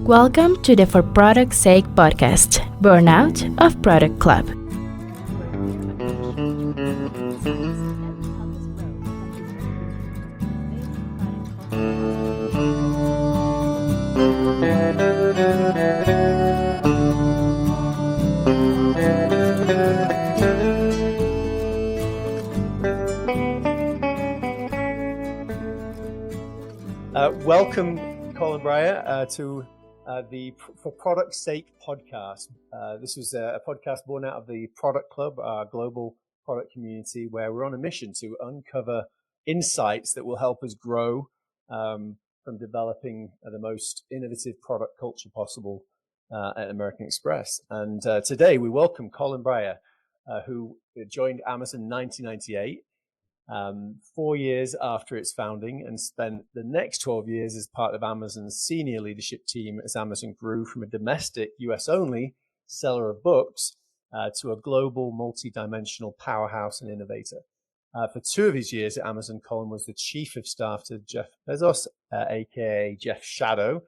Welcome to the For Product's Sake podcast, born out of Product Club. Welcome, Colin Breyer, to the For Product's Sake podcast. This was a podcast born out of the Product Club, our global product community, where we're on a mission to uncover insights that will help us grow from developing the most innovative product culture possible at American Express. And today we welcome Colin Breyer, who joined Amazon in 1998. 4 years after its founding, and spent the next 12 years as part of Amazon's senior leadership team as Amazon grew from a domestic US-only seller of books to a global multi-dimensional powerhouse and innovator. For 2 of his years at Amazon, Colin was the chief of staff to Jeff Bezos, aka Jeff Shadow.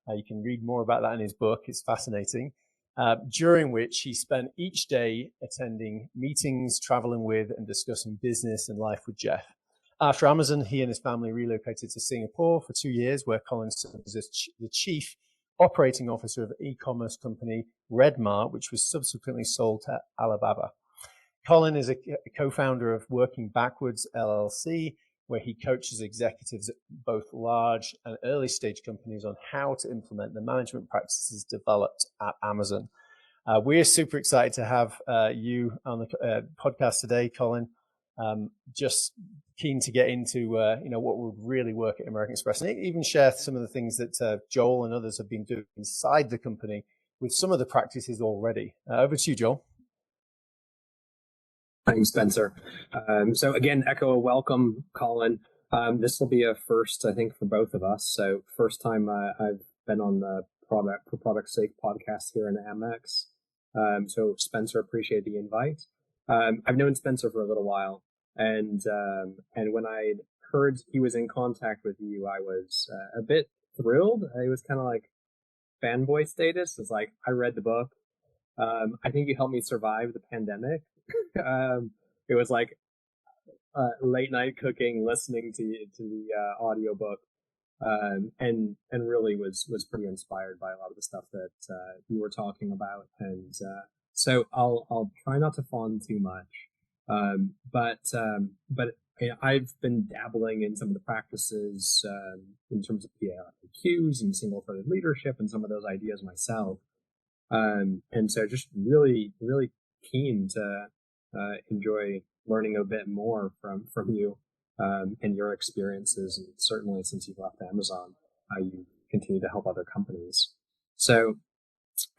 You can read more about that in his book. It's fascinating. During which he spent each day attending meetings, traveling with, and discussing business and life with Jeff. After Amazon, he and his family relocated to Singapore for 2 years, where Colin served as the chief operating officer of an e-commerce company, Redmart, which was subsequently sold to Alibaba. Colin is a co-founder of Working Backwards, LLC, where he coaches executives at both large and early stage companies on how to implement the management practices developed at Amazon. We're super excited to have you on the podcast today, Colin. Just keen to get into what would really work at American Express, and even share some of the things that Joel and others have been doing inside the company with some of the practices already. Over to you, Joel. Thanks, Spencer. So again, echo a welcome, Colin. This will be a first, I think, for both of us. So first time I've been on the For Product's Sake podcast here in Amex. So Spencer, appreciate the invite. I've known Spencer for a little while, and when I heard he was in contact with you, I was a bit thrilled. It was kind of like fanboy status. It's like, I read the book. I think you helped me survive the pandemic. It was like late night cooking, listening to the audiobook, and really was pretty inspired by a lot of the stuff that you were talking about. And so I'll try not to fawn too much, but I've been dabbling in some of the practices in terms of PAQs and single-threaded leadership and some of those ideas myself. And so just really, really keen to enjoy learning a bit more from you and your experiences, and certainly since you've left Amazon, how you continue to help other companies. So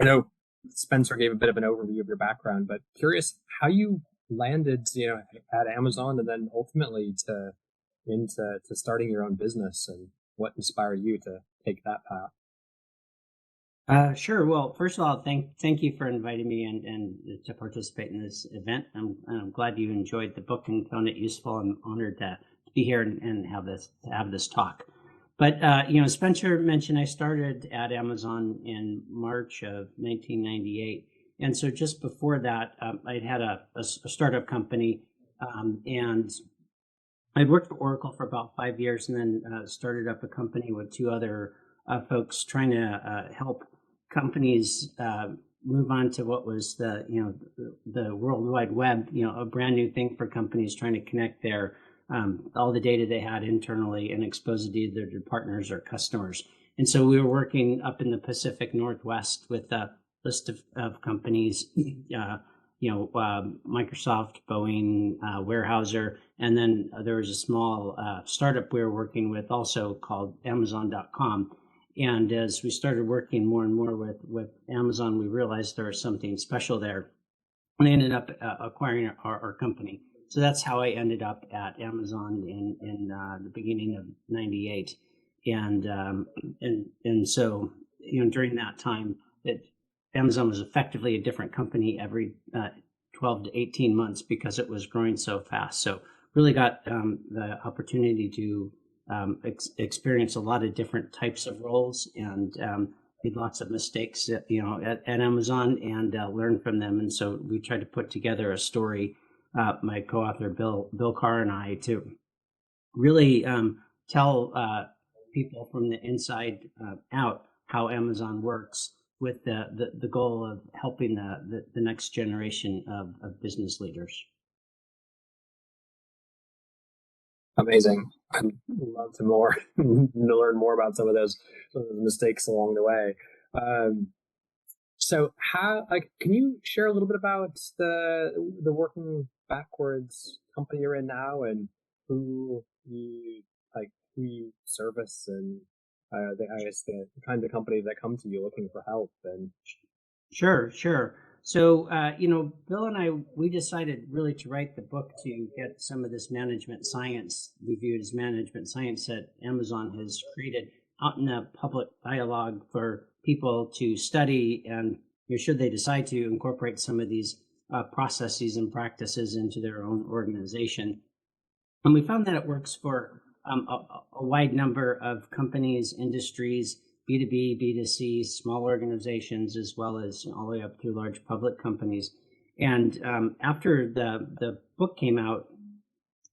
I know Spencer gave a bit of an overview of your background, but curious how you landed, at Amazon and then ultimately into starting your own business, and what inspired you to take that path. Sure. Well, first of all, thank you for inviting me and to participate in this event. I'm glad you enjoyed the book and found it useful. I'm honored to be here and have this talk. But Spencer mentioned I started at Amazon in March of 1998, and so just before that, I'd had a startup company, and I'd worked for Oracle for about 5 years, and then started up a company with 2 other folks trying to help companies move on to what was the World Wide Web, a brand new thing for companies trying to connect their all the data they had internally and expose it to either their partners or customers. And so we were working up in the Pacific Northwest with a list of companies, Microsoft, Boeing, Weyerhaeuser, and then there was a small startup we were working with also called Amazon.com. And as we started working more and more with Amazon, we realized there was something special there. And they ended up acquiring our company. So that's how I ended up at Amazon in the beginning of '98. And so during that time, Amazon was effectively a different company every 12 to 18 months because it was growing so fast. So really got the opportunity to experience a lot of different types of roles and made lots of mistakes, at Amazon and learn from them. And so we tried to put together a story, my co-author Bill Carr and I, to really tell people from the inside out how Amazon works, with the goal of helping the next generation of business leaders. Amazing. I'd love to learn more about some of those mistakes along the way. So can you share a little bit about the working backwards company you're in now, and who you service, and the kind of companies that come to you looking for help? And Sure. So, Bill and I, we decided really to write the book to get some of this management science, we viewed as management science, that Amazon has created out in the public dialogue for people to study, and should they decide to incorporate some of these processes and practices into their own organization. And we found that it works for a wide number of companies, industries, B2B, B2C, small organizations, as well as all the way up through large public companies. And after the book came out,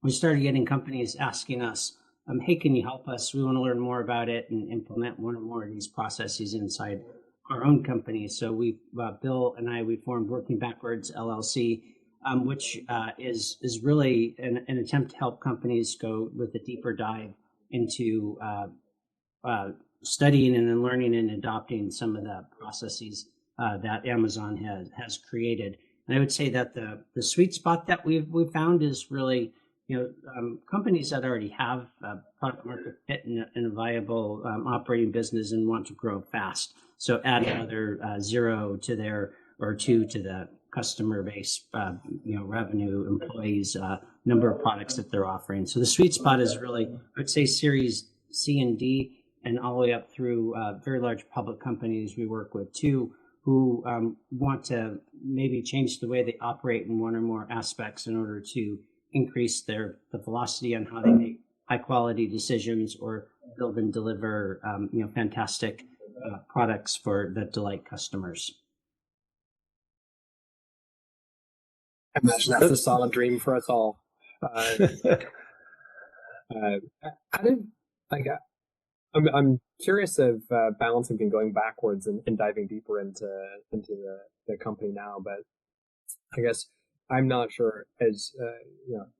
we started getting companies asking us, hey, can you help us? We want to learn more about it and implement one or more of these processes inside our own company. So Bill and I, we formed Working Backwards LLC, which is really an attempt to help companies go with a deeper dive into studying and then learning and adopting some of the processes that Amazon has created. And I would say that the sweet spot that we've found is really companies that already have product market fit and a viable operating business and want to grow fast. So add another 0 to their, or 2 to the customer base, revenue, employees, number of products that they're offering. So the sweet spot is really, I would say, Series C and D, and all the way up through very large public companies we work with too, who want to maybe change the way they operate in one or more aspects in order to increase the velocity on how they make high quality decisions or build and deliver fantastic products that delight customers. I imagine that's a solid dream for us all. I'm curious of balancing and going backwards and diving deeper into the company now, but I guess I'm not sure, as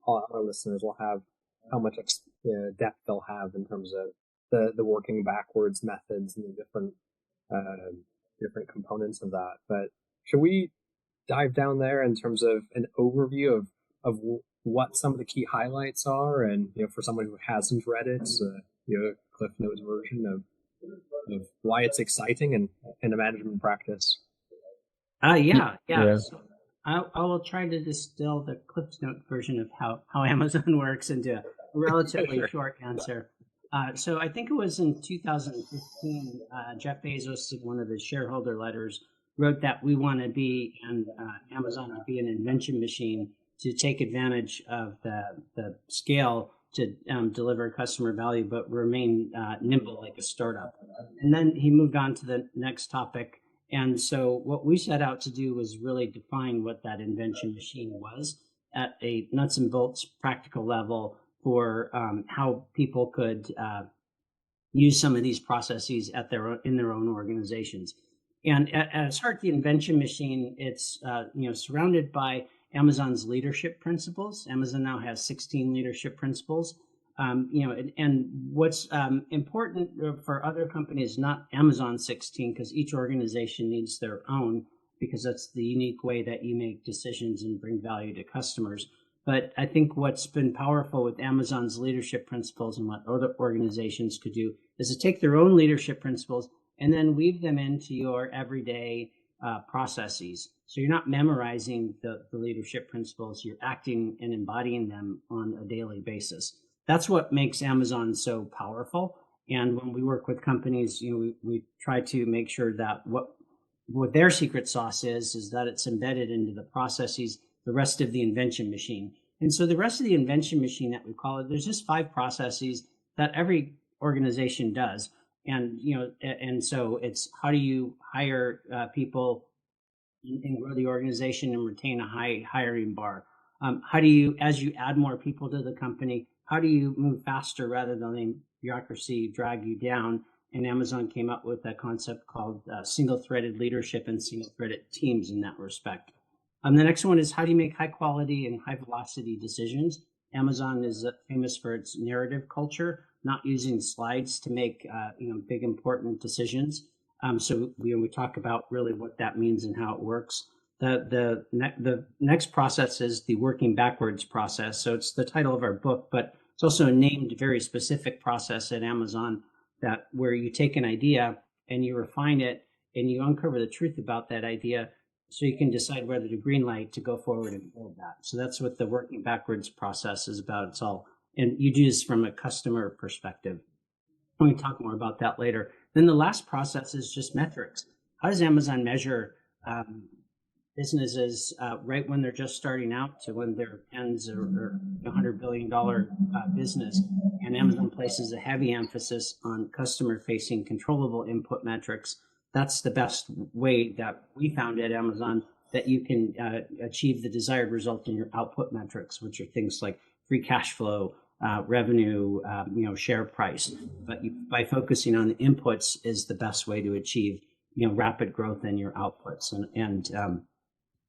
all our listeners will have, how much depth they'll have in terms of the working backwards methods and the different components of that. But should we dive down there in terms of an overview of what some of the key highlights are, and for someone who hasn't read it, Cliff Notes version of why it's exciting and a management practice? Yeah. So I will try to distill the Cliff Note version of how Amazon works into a relatively Sure. short answer. So I think it was in 2015, Jeff Bezos, in one of his shareholder letters, wrote that we want to be, and Amazon to be, an invention machine to take advantage of the scale to deliver customer value, but remain nimble like a startup. And then he moved on to the next topic. And so what we set out to do was really define what that invention machine was at a nuts and bolts practical level for how people could use some of these processes in their own organizations. And at its heart, the invention machine, it's surrounded by Amazon's leadership principles. Amazon now has 16 leadership principles. And what's important for other companies, not Amazon 16, because each organization needs their own, because that's the unique way that you make decisions and bring value to customers. But I think what's been powerful with Amazon's leadership principles and what other organizations could do is to take their own leadership principles and then weave them into your everyday processes. So you're not memorizing the leadership principles, you're acting and embodying them on a daily basis. That's what makes Amazon so powerful. And when we work with companies, we try to make sure that what their secret sauce is that it's embedded into the processes, the rest of the invention machine. And so the rest of the invention machine that we call it, there's just 5 processes that every organization does. And, and so it's how do you hire people and grow the organization and retain a high hiring bar? How do you, as you add more people to the company, how do you move faster rather than letting bureaucracy drag you down? And Amazon came up with a concept called single-threaded leadership and single-threaded teams in that respect. The next one is how do you make high quality and high velocity decisions? Amazon is famous for its narrative culture, not using slides to make big important decisions. So we talk about really what that means and how it works. The next process is the working backwards process. So it's the title of our book, but it's also a named very specific process at Amazon that where you take an idea and you refine it and you uncover the truth about that idea so you can decide whether to green light to go forward and build that. So that's what the working backwards process is about. It's all, and you do this from a customer perspective. We can talk more about that later. Then the last process is just metrics. How does Amazon measure businesses right when they're just starting out to when they're tens or $100 billion business? And Amazon places a heavy emphasis on customer-facing controllable input metrics. That's the best way that we found at Amazon that you can achieve the desired result in your output metrics, which are things like free cash flow, revenue, share price. But by focusing on the inputs is the best way to achieve, rapid growth in your outputs.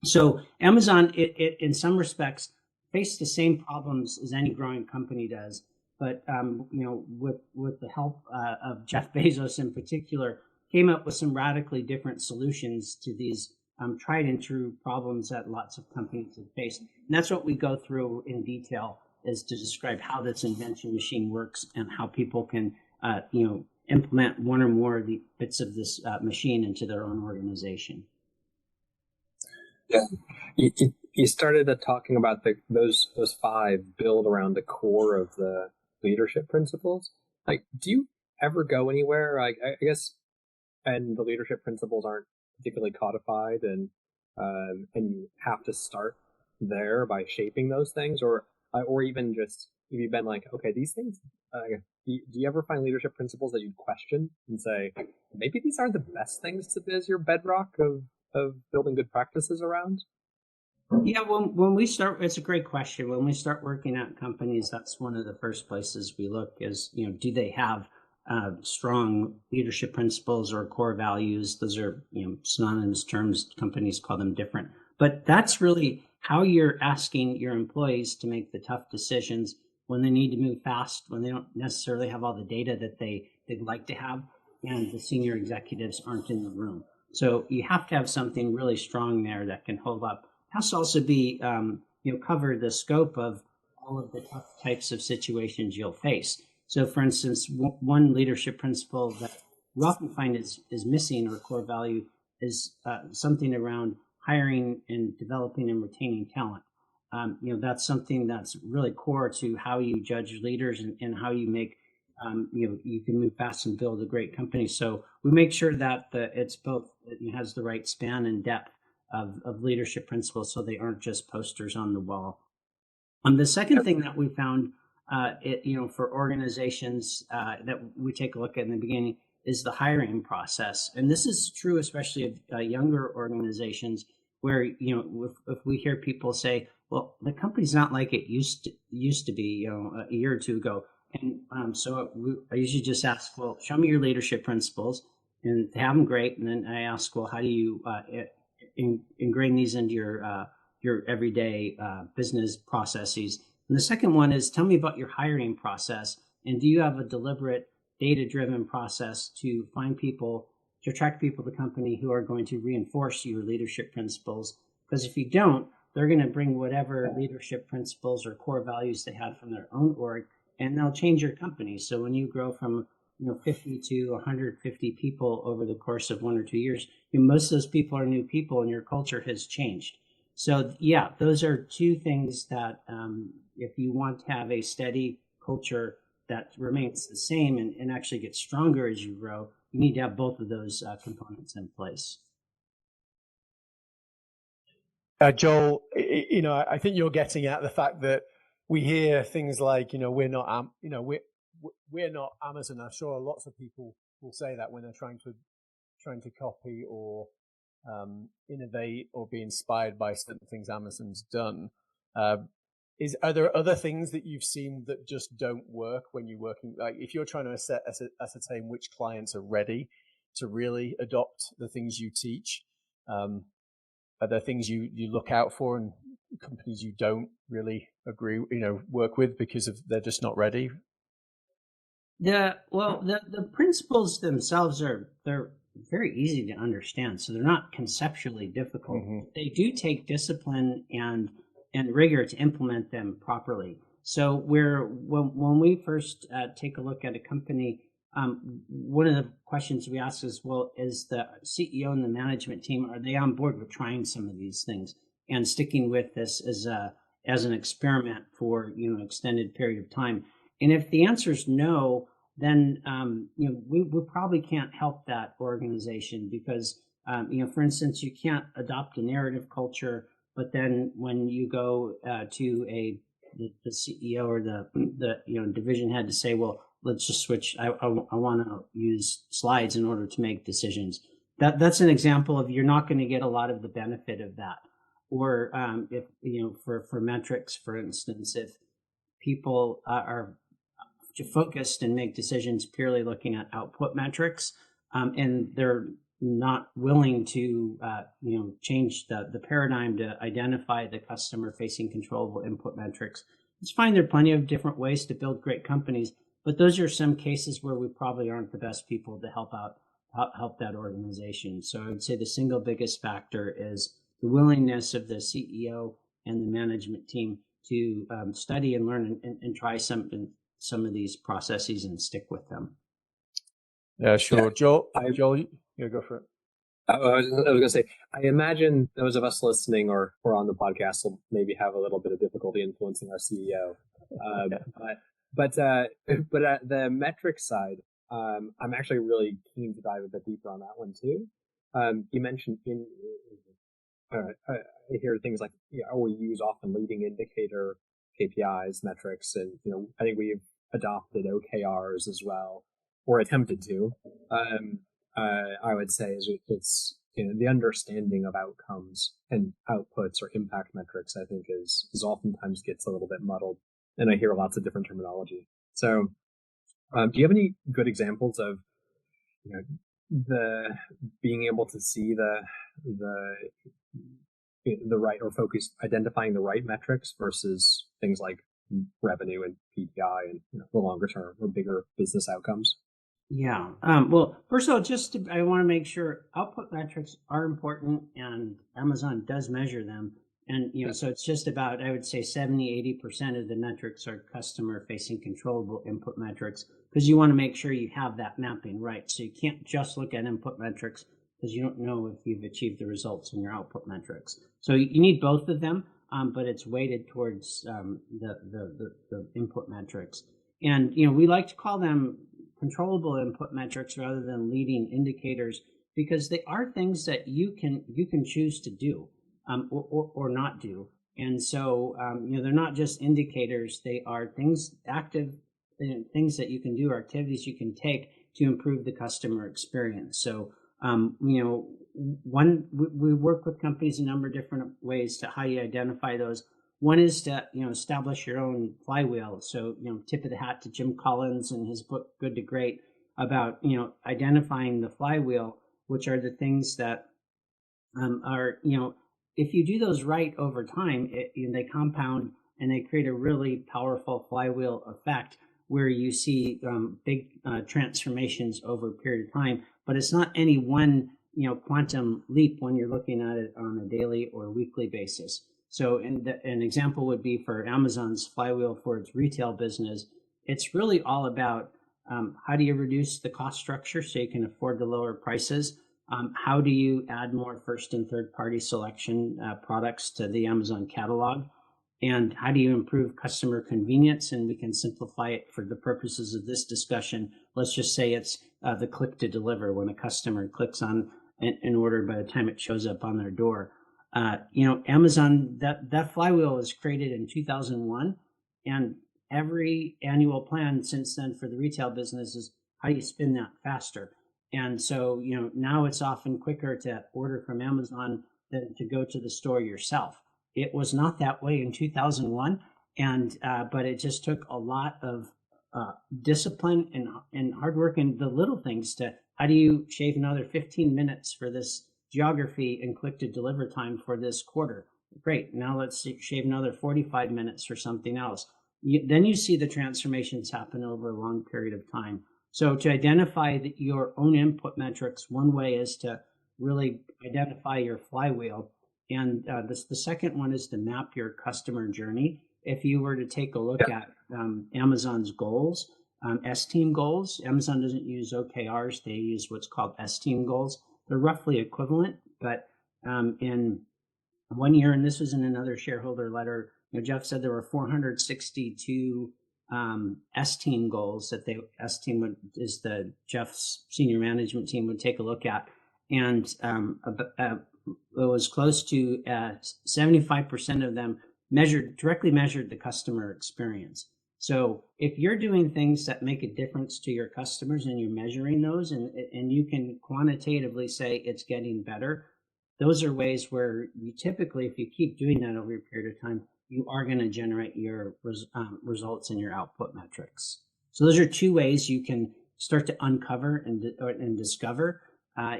So Amazon, it in some respects faced the same problems as any growing company does. But with the help of Jeff Bezos in particular, came up with some radically different solutions to these tried and true problems that lots of companies have faced. And that's what we go through in detail, is to describe how this invention machine works and how people can, implement one or more of the bits of this machine into their own organization. Yeah, you started talking about those 5 build around the core of the leadership principles. Like, do you ever go anywhere? Like, I guess, and the leadership principles aren't particularly codified, and you have to start there by shaping those things, or even just if you've been like, okay, these things. Do you ever find leadership principles that you'd question and say, maybe these aren't the best things to be as your bedrock of building good practices around? Yeah, when we start, it's a great question. When we start working at companies, that's one of the first places we look is, do they have strong leadership principles or core values? Those are, synonymous terms. Companies call them different. But that's really how you're asking your employees to make the tough decisions when they need to move fast, when they don't necessarily have all the data that they'd like to have, and the senior executives aren't in the room. So you have to have something really strong there that can hold up. It has to also be, cover the scope of all of the tough types of situations you'll face. So, for instance, one leadership principle that we often find is missing, or core value, is something around hiring and developing and retaining talent. That's something that's really core to how you judge leaders and how you make, you can move fast and build a great company. So we make sure that it's both, it has the right span and depth of leadership principles, so they aren't just posters on the wall. The second thing that we found, for organizations that we take a look at in the beginning is the hiring process. And this is true especially of younger organizations where, if we hear people say, well, the company's not like it used to be, a year or two ago. And so I usually just ask, well, show me your leadership principles, and they have them great. And then I ask, well, how do you ingrain these into your everyday business processes? And the second one is, tell me about your hiring process. And do you have a deliberate, data-driven process to find people, to attract people to the company who are going to reinforce your leadership principles? Because if you don't, they're going to bring whatever leadership principles or core values they had from their own org, and they'll change your company. So when you grow from 50 to 150 people over the course of 1 or 2 years, most of those people are new people, and your culture has changed. So yeah, those are 2 things that if you want to have a steady culture that remains the same and actually gets stronger as you grow, you need to have both of those components in place. Joel, I think you're getting at the fact that we hear things like, we're not, we're not Amazon. I'm sure lots of people will say that when they're trying to copy or innovate or be inspired by certain things Amazon's done. Are there other things that you've seen that just don't work when you're working? Like if you're trying to ascertain which clients are ready to really adopt the things you teach, are there things you look out for and companies you don't really work with because they're just not ready? The principles themselves they're very easy to understand, so they're not conceptually difficult. Mm-hmm. They do take discipline and rigor to implement them properly. So when we first take a look at a company, one of the questions we ask is, well, is the CEO and the management team, are they on board with trying some of these things and sticking with this as an experiment for an extended period of time? And if the answer is no, then we probably can't help that organization because for instance, you can't adopt a narrative culture, but then when you go to the CEO or the division head to say, well, let's just switch. I want to use slides in order to make decisions. That's an example of you're not going to get a lot of the benefit of that. Or if for metrics, for instance, if people are focused and make decisions purely looking at output metrics, and they're not willing to change the paradigm to identify the customer-facing controllable input metrics. It's fine. There are plenty of different ways to build great companies, but those are some cases where we probably aren't the best people to help that organization. So I would say the single biggest factor is the willingness of the CEO and the management team to study and learn and try some of these processes and stick with them. Yeah, sure. Joel, you go for it. I was going to say, I imagine those of us listening or on the podcast will maybe have a little bit of difficulty influencing our CEO. But at the metrics side, I'm actually really keen to dive a bit deeper on that one too. You mentioned I hear things like we use often leading indicator KPIs, metrics, and I think we've adopted OKRs as well, or attempted to. I would say it's the understanding of outcomes and outputs or impact metrics. I think is oftentimes gets a little bit muddled, and I hear lots of different terminology. So, do you have any good examples of the being able to see the right or focus identifying the right metrics versus things like revenue and PPI and the longer term or bigger business outcomes? Yeah. Well, first of all, I want to make sure output metrics are important, and Amazon does measure them. And so it's just about, I would say 70-80% of the metrics are customer facing controllable input metrics, because you want to make sure you have that mapping right. So you can't just look at input metrics because you don't know if you've achieved the results in your output metrics. So you need both of them, but it's weighted towards the input metrics. And we like to call them controllable input metrics rather than leading indicators, because they are things that you can choose to do or not do. And so they're not just indicators; they are active things that you can do or activities you can take to improve the customer experience. So we work with companies a number of different ways to how you identify those. One is to establish your own flywheel. So tip of the hat to Jim Collins and his book Good to Great about identifying the flywheel, which are the things that are if you do those right over time, they compound and they create a really powerful flywheel effect where you see big transformations over a period of time. But it's not any one quantum leap when you're looking at it on a daily or weekly basis. So an example would be for Amazon's flywheel for its retail business. It's really all about how do you reduce the cost structure so you can afford the lower prices? How do you add more first and third party selection products to the Amazon catalog? And how do you improve customer convenience? And we can simplify it for the purposes of this discussion. Let's just say it's the click to deliver when a customer clicks on an order by the time it shows up on their door. Amazon, that flywheel was created in 2001, and every annual plan since then for the retail business is how do you spin that faster. And so, now it's often quicker to order from Amazon than to go to the store yourself. It was not that way in 2001, but it just took a lot of discipline and hard work and the little things to how do you shave another 15 minutes for this geography and click to deliver time for this quarter. Great. Now let's shave another 45 minutes for something else. Then you see the transformations happen over a long period of time. So to identify your own input metrics, one way is to really identify your flywheel. And the second one is to map your customer journey. If you were to take a look at Amazon's goals, S-team goals, Amazon doesn't use OKRs. They use what's called S-team goals. They're roughly equivalent, but in 1 year, and this was in another shareholder letter, Jeff said there were 462 S-team goals that S-team is the Jeff's senior management team would take a look at, and it was close to 75% of them directly measured the customer experience. So if you're doing things that make a difference to your customers and you're measuring those and you can quantitatively say it's getting better, those are ways where you typically, if you keep doing that over a period of time, you are going to generate your results in your output metrics. So those are two ways you can start to uncover and discover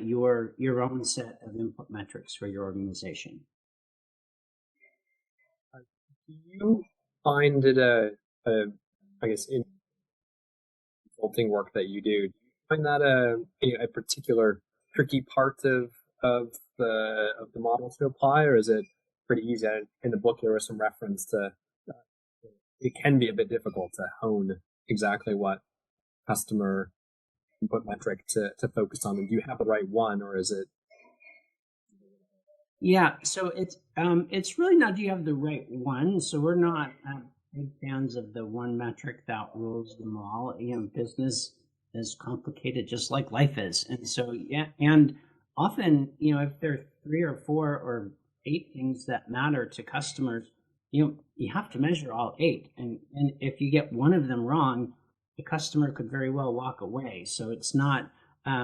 your own set of input metrics for your organization. Do you find it I guess in consulting work that you do find that a particular tricky part of the model to apply, or is it pretty easy? In the book, there was some reference to it can be a bit difficult to hone exactly what customer input metric to focus on. And do you have the right one, or is it? Yeah, so it's really not. Do you have the right one? So we're not big fans of the one metric that rules them all. Business is complicated, just like life is, and so and often, if there are 3 or 4 or 8 things that matter to customers, you have to measure all 8, and if you get one of them wrong, the customer could very well walk away. So it's not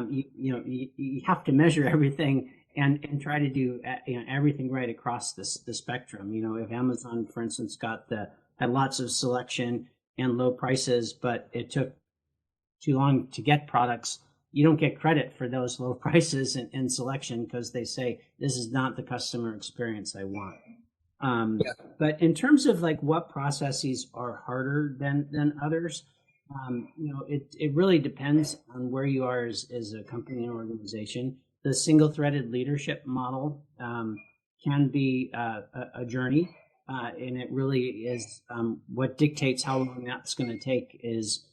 you have to measure everything and try to do everything right across the spectrum. If Amazon, for instance, had lots of selection and low prices, but it took too long to get products, you don't get credit for those low prices and selection because they say this is not the customer experience I want. But in terms of like what processes are harder than others, it really depends on where you are as a company and organization. The single-threaded leadership model can be a journey, and it really is what dictates how long that's going to take is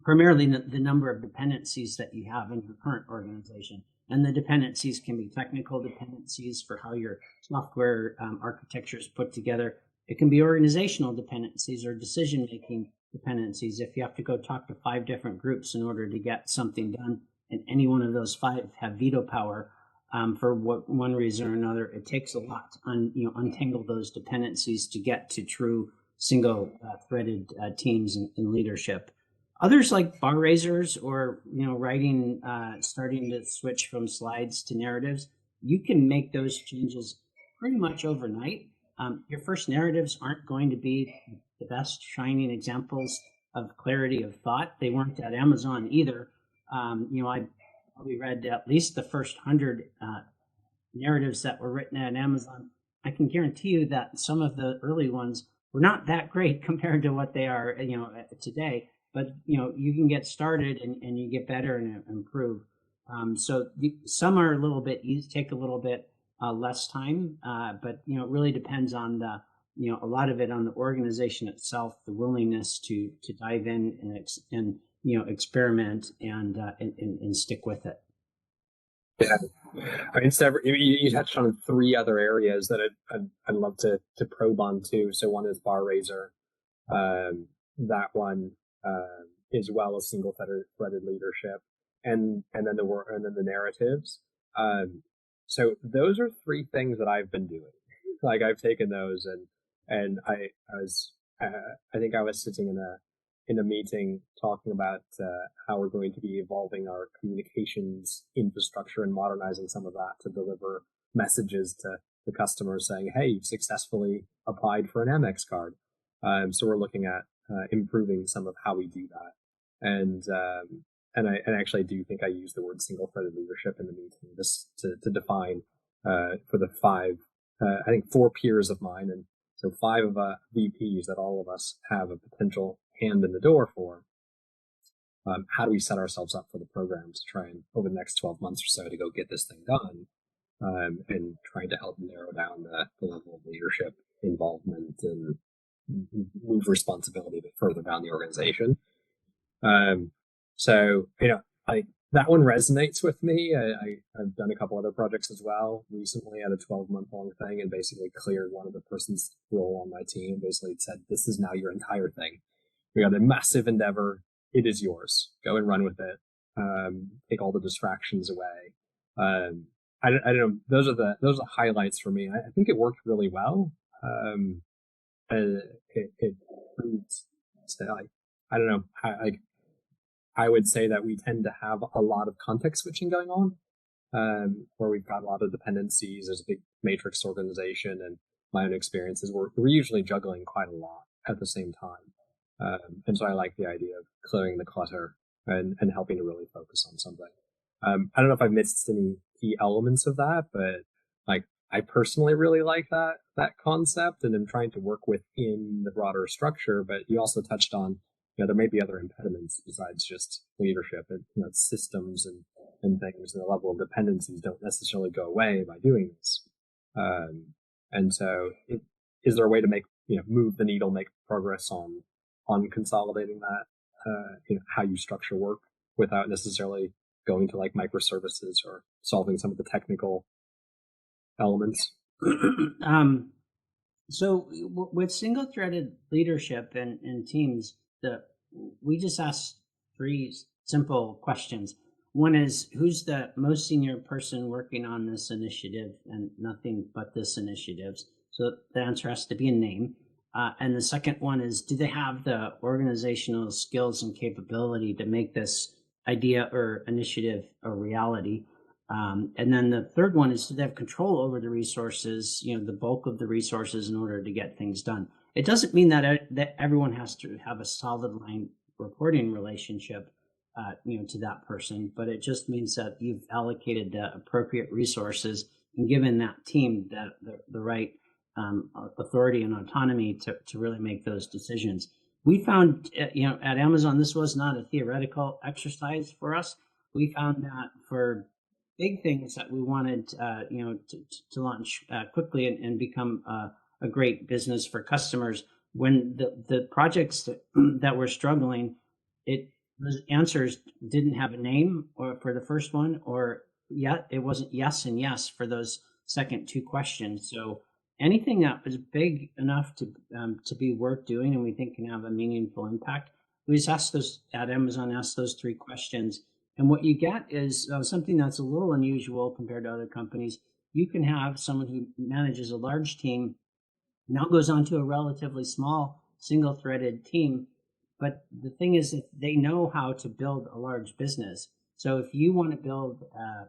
primarily the number of dependencies that you have in your current organization. And the dependencies can be technical dependencies for how your software architecture is put together. It can be organizational dependencies or decision-making dependencies. If you have to go talk to 5 different groups in order to get something done, and any one of those 5 have veto power for one reason or another, it takes a lot to untangle those dependencies to get to true single-threaded teams and leadership. Others like bar raisers or writing, starting to switch from slides to narratives, you can make those changes pretty much overnight. Your first narratives aren't going to be the best shining examples of clarity of thought. They weren't at Amazon either. I probably read at least the first 100 narratives that were written at Amazon. I can guarantee you that some of the early ones were not that great compared to what they are, today. But you can get started and you get better and improve. So some are a little bit easy, take a little bit less time, but it really depends on a lot of it on the organization itself, the willingness to dive in and experiment and stick with it. Yeah, I mean, you touched on 3 other areas that I'd love to probe on too. So one is bar raiser, that one, as well as single threaded leadership, and then the narratives. So those are three things that I've been doing. Like I've taken those and I think I was sitting in a meeting talking about how we're going to be evolving our communications infrastructure and modernizing some of that to deliver messages to the customers saying, "Hey, you've successfully applied for an Amex card." So we're looking at improving some of how we do that, and I actually do think I use the word single-threaded leadership in the meeting just to define for the five, I think 4 peers of mine, and so 5 of VPs that all of us have a potential hand in the door for. How do we set ourselves up for the program to try and over the next 12 months or so to go get this thing done, and trying to help narrow down the level of leadership involvement and move responsibility a bit further down the organization. So, that one resonates with me. I've done a couple other projects as well recently at a 12-month long thing and basically cleared one of the person's role on my team, basically said, "This is now your entire thing. We got a massive endeavor. It is yours. Go and run with it. Take all the distractions away." I don't know. Those are the highlights for me. I think it worked really well. It proved, I don't know. I would say that we tend to have a lot of context switching going on, where we've got a lot of dependencies. There's a big matrix organization, and my own experiences, we're usually juggling quite a lot at the same time. And so I like the idea of clearing the clutter and helping to really focus on something. I don't know if I've missed any key elements of that, but I personally really like that concept, and I'm trying to work within the broader structure. But you also touched on, there may be other impediments besides just leadership and systems and things, and the level of dependencies don't necessarily go away by doing this. And so, is there a way to move the needle, make progress on consolidating that, how you structure work without necessarily going to microservices or solving some of the technical elements? So with single-threaded leadership and teams, we just ask 3 simple questions. One is, who's the most senior person working on this initiative and nothing but this initiative? So the answer has to be a name. And the second one is, do they have the organizational skills and capability to make this idea or initiative a reality? And then the third one is, do they have control over the resources, the bulk of the resources in order to get things done? It doesn't mean that everyone has to have a solid line reporting relationship, to that person, but it just means that you've allocated the appropriate resources and given that team the right authority and autonomy to really make those decisions. We found, at Amazon, this was not a theoretical exercise for us. We found that for big things that we wanted, to launch quickly and become a great business for customers, when the projects that were struggling, the answers didn't have a name or for the first one, or it wasn't yes and yes for those second 2 questions. So anything that was big enough to be worth doing and we think can have a meaningful impact, we just at Amazon ask those 3 questions. And what you get is something that's a little unusual compared to other companies. You can have someone who manages a large team now goes on to a relatively small single-threaded team. But the thing is that they know how to build a large business. So if you want to build a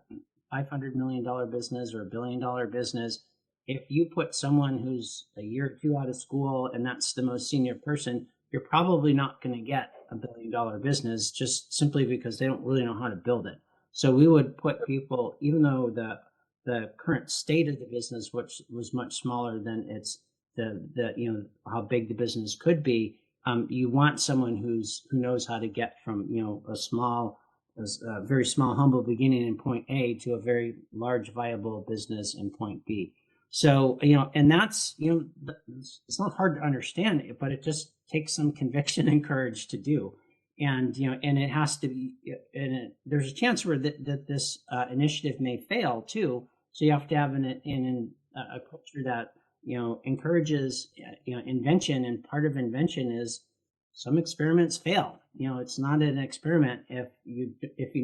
$500 million business or $1 billion business, if you put someone who's a year or 2 out of school and that's the most senior person, you're probably not going to get $1 billion business just simply because they don't really know how to build it. So we would put people, even though the current state of the business, which was much smaller than how big the business could be, you want someone who knows how to get from a very small, humble beginning in point A to a very large, viable business in point B. So, and that's, it's not hard to understand it, but it just takes some conviction and courage to do. And, and it has to be, there's a chance where that this initiative may fail too. So you have to have a culture that, encourages, invention. And part of invention is some experiments fail. It's not an experiment if you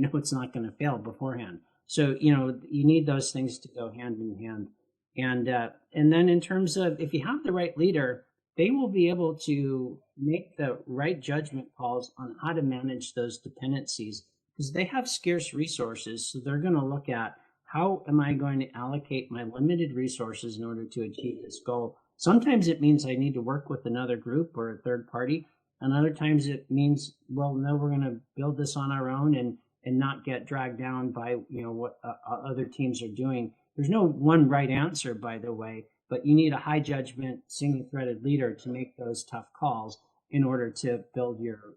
know it's not going to fail beforehand. So, you need those things to go hand in hand. And then in terms of, if you have the right leader, they will be able to make the right judgment calls on how to manage those dependencies, because they have scarce resources. So they're going to look at, how am I going to allocate my limited resources in order to achieve this goal? Sometimes it means I need to work with another group or a third party. And other times it means, well, no, we're going to build this on our own and not get dragged down by what other teams are doing. There's no one right answer, by the way, but you need a high judgment, single-threaded leader to make those tough calls in order to build your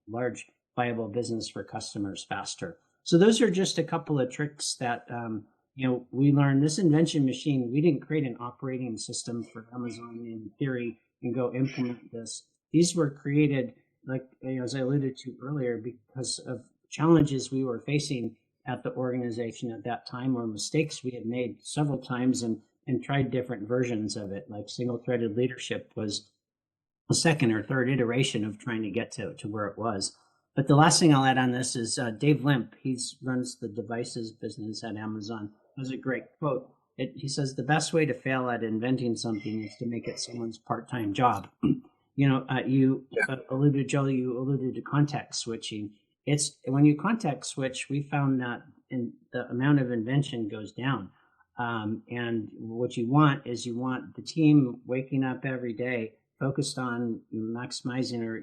large viable business for customers faster. So those are just a couple of tricks that we learned. This invention machine, we didn't create an operating system for Amazon in theory and go implement this. These were created, like as I alluded to earlier, because of challenges we were facing at the organization at that time, or mistakes we had made several times and tried different versions of it. Like single-threaded leadership was a second or third iteration of trying to get to where it was. But the last thing I'll add on this is Dave Limp. He runs the devices business at Amazon. It was a great quote. He says, the best way to fail at inventing something is to make it someone's part-time job. You alluded to context switching. It's when you context switch, we found that the amount of invention goes down. And what you want is the team waking up every day focused on maximizing or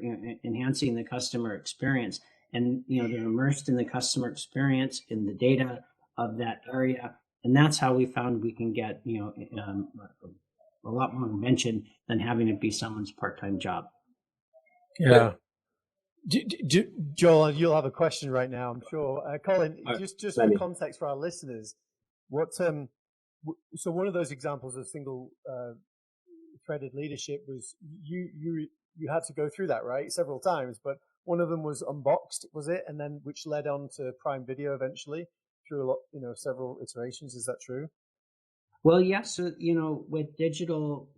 enhancing the customer experience. And, they're immersed in the customer experience, in the data of that area. And that's how we found we can get, a lot more invention than having it be someone's part-time job. Yeah. Joel, you'll have a question right now, I'm sure. Colin, just for context for our listeners, so one of those examples of single threaded leadership was you had to go through that, right, several times, but one of them was Unboxed, was it? And then which led on to Prime Video eventually through a lot, several iterations. Is that true? Well, yes. So, with digital,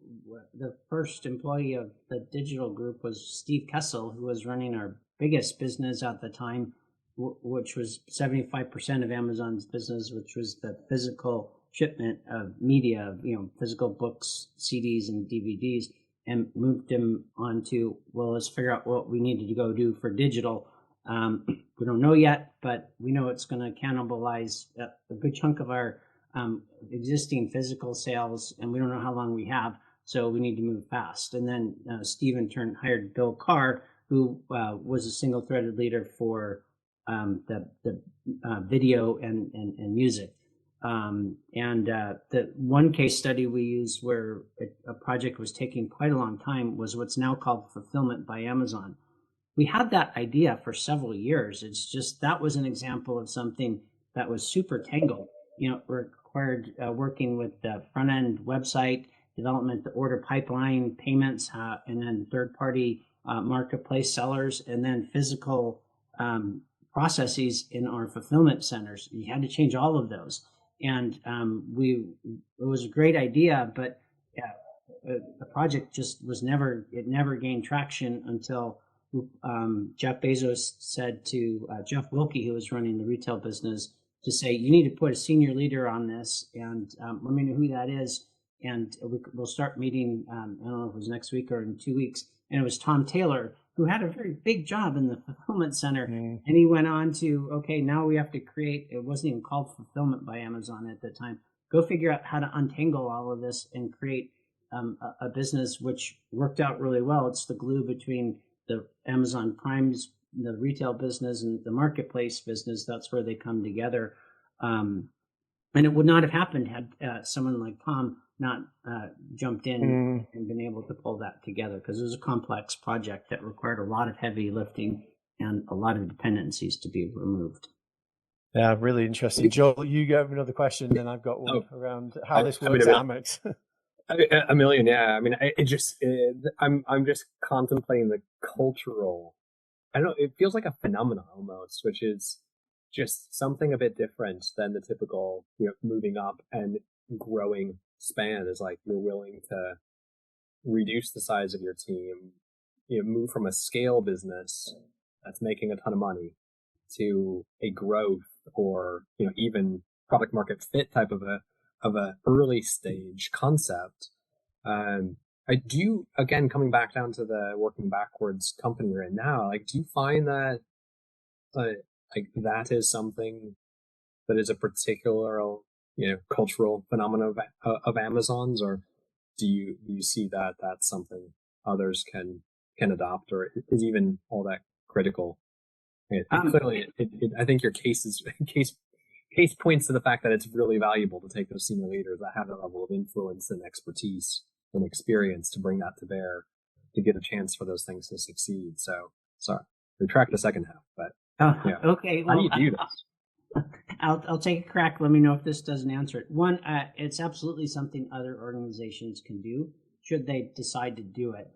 the first employee of the digital group was Steve Kessel, who was running our biggest business at the time, which was 75% of Amazon's business, which was the physical shipment of media, physical books, CDs, and DVDs, and moved him on to, well, let's figure out what we needed to go do for digital. We don't know yet, but we know it's going to cannibalize a good chunk of our existing physical sales, and we don't know how long we have, so we need to move fast. And then Steve in turn hired Bill Carr, who was a single-threaded leader for the video and music. The one case study we used where a project was taking quite a long time was what's now called Fulfillment by Amazon. We had that idea for several years. It's just that was an example of something that was super tangled. It required working with the front-end website development, the order pipeline, payments, and then third-party marketplace sellers, and then physical processes in our fulfillment centers. You had to change all of those. And it was a great idea, but the project just never gained traction until Jeff Bezos said to Jeff Wilke, who was running the retail business, to say, you need to put a senior leader on this, and let me know who that is. And we'll start meeting, I don't know if it was next week or in 2 weeks. And it was Tom Taylor, who had a very big job in the fulfillment center. And he went on to, okay, now we have to create, it wasn't even called Fulfillment by Amazon at the time. Go figure out how to untangle all of this and create a business which worked out really well. It's the glue between the Amazon Prime's, the retail business, and the marketplace business. That's where they come together. And it would not have happened had someone like Tom not jumped in and been able to pull that together, because it was a complex project that required a lot of heavy lifting and a lot of dependencies to be removed. Yeah, really interesting. Joel, you have another question, and I've got one around how this works at Amex. A million, yeah. I mean, I'm just contemplating the cultural. I don't know. It feels like a phenomenon almost, which is just something a bit different than the typical, moving up and growing span. Is like you're willing to reduce the size of your team, move from a scale business that's making a ton of money to a growth or even product market fit type of a early stage concept. I do, again, coming back down to the working backwards company you're in now, like, do you find that like that is something that is a particular cultural phenomenon of Amazon's, or do you see that that's something others can adopt, or is even all that critical? Clearly, I think your case points to the fact that it's really valuable to take those senior leaders that have that level of influence and expertise and experience to bring that to bear to get a chance for those things to succeed. So, sorry, retract the second half, but okay. Well, how do you do this? I'll take a crack. Let me know if this doesn't answer it. One, it's absolutely something other organizations can do should they decide to do it.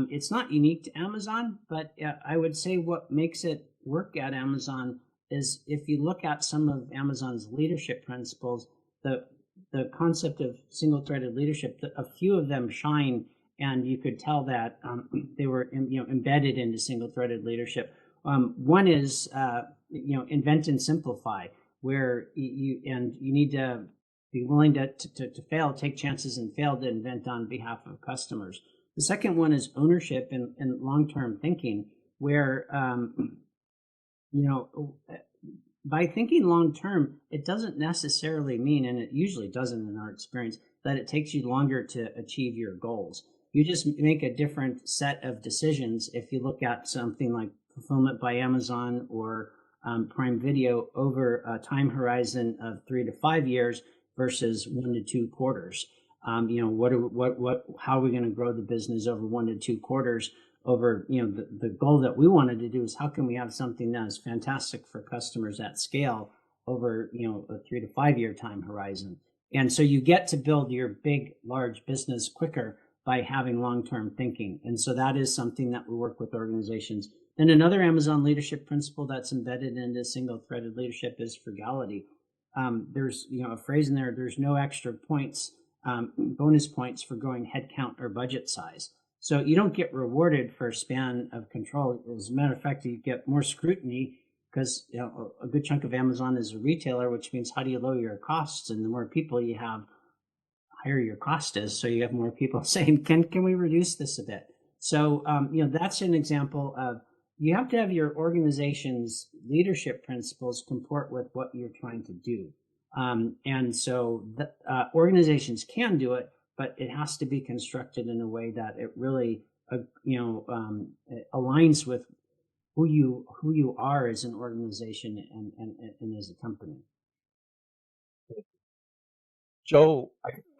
It's not unique to Amazon, but I would say what makes it work at Amazon is if you look at some of Amazon's leadership principles, the concept of single-threaded leadership, a few of them shine, and you could tell that they were embedded into single-threaded leadership. One is invent and simplify, where you need to be willing to fail, take chances and fail to invent on behalf of customers. The second one is ownership and long-term thinking, where by thinking long-term, it doesn't necessarily mean, and it usually doesn't in our experience, that it takes you longer to achieve your goals. You just make a different set of decisions if you look at something like Fulfillment by Amazon or Prime Video over a time horizon of 3 to 5 years versus 1 to 2 quarters. How are we going to grow the business over 1 to 2 quarters? Over the goal that we wanted to do is how can we have something that is fantastic for customers at scale over a 3 to 5 year time horizon. And so you get to build your big large business quicker by having long-term thinking. And so that is something that we work with organizations. And another Amazon leadership principle that's embedded into single-threaded leadership is frugality. There's a phrase in there, there's no extra points, bonus points for growing headcount or budget size. So you don't get rewarded for a span of control. As a matter of fact, you get more scrutiny because a good chunk of Amazon is a retailer, which means how do you lower your costs? And the more people you have, higher your cost is. So you have more people saying, can we reduce this a bit? So, that's an example of you have to have your organization's leadership principles comport with what you're trying to do. And so organizations can do it, but it has to be constructed in a way that it really, aligns with who you are as an organization and as a company. Joel,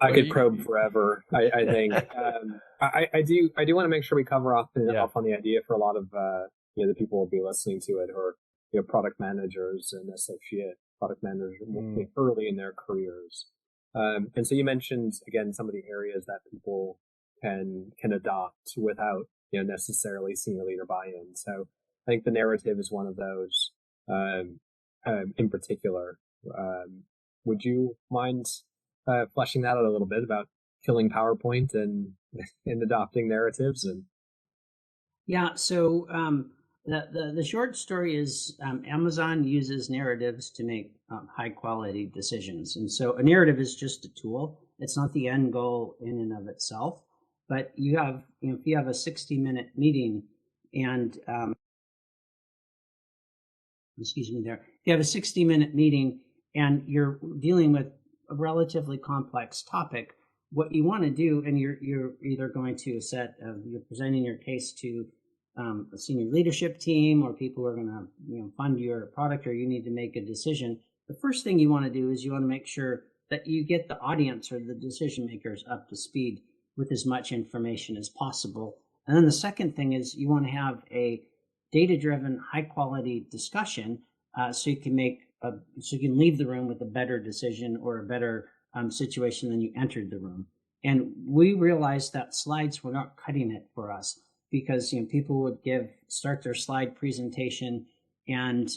I could probe forever. I think I do want to make sure we cover off on the idea for a lot of the people will be listening to it, or product managers and associate product managers early in their careers. And so you mentioned again some of the areas that people can adopt without necessarily senior leader buy-in. So I think the narrative is one of those in particular. Would you mind fleshing that out a little bit about killing PowerPoint and adopting narratives? And so the short story is Amazon uses narratives to make high quality decisions. And so a narrative is just a tool. It's not the end goal in and of itself. But you have, if you have a 60-minute meeting and, if you have a 60-minute meeting and you're dealing with a relatively complex topic, what you want to do, and you're either going to you're presenting your case to a senior leadership team or people who are going to fund your product, or you need to make a decision. The first thing you want to do is you want to make sure that you get the audience or the decision makers up to speed with as much information as possible. And then the second thing is you want to have a data-driven, high-quality discussion so you can leave the room with a better decision or a better situation than you entered the room. And we realized that slides were not cutting it for us, because people would start their slide presentation and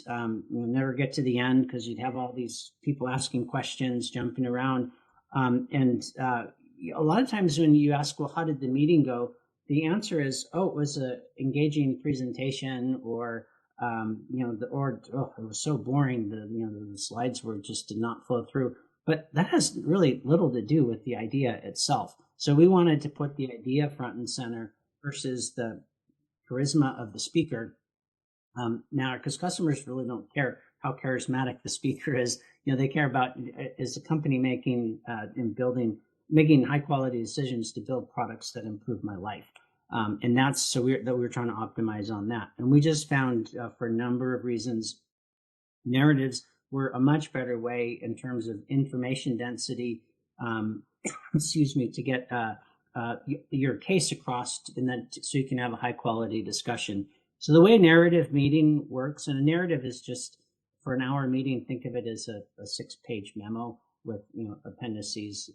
never get to the end because you'd have all these people asking questions, jumping around. A lot of times when you ask, well, how did the meeting go? The answer is, it was an engaging presentation, or it was so boring. The slides did not flow through. But that has really little to do with the idea itself. So we wanted to put the idea front and center versus the charisma of the speaker. Now, because customers really don't care how charismatic the speaker is, they care about, is the company making high quality decisions to build products that improve my life. And we're trying to optimize on that. And we just found, for a number of reasons, narratives were a much better way in terms of information density, to get your case across, and then so you can have a high quality discussion. So the way a narrative meeting works, and a narrative is just, for an hour meeting, think of it as a 6-page memo with appendices.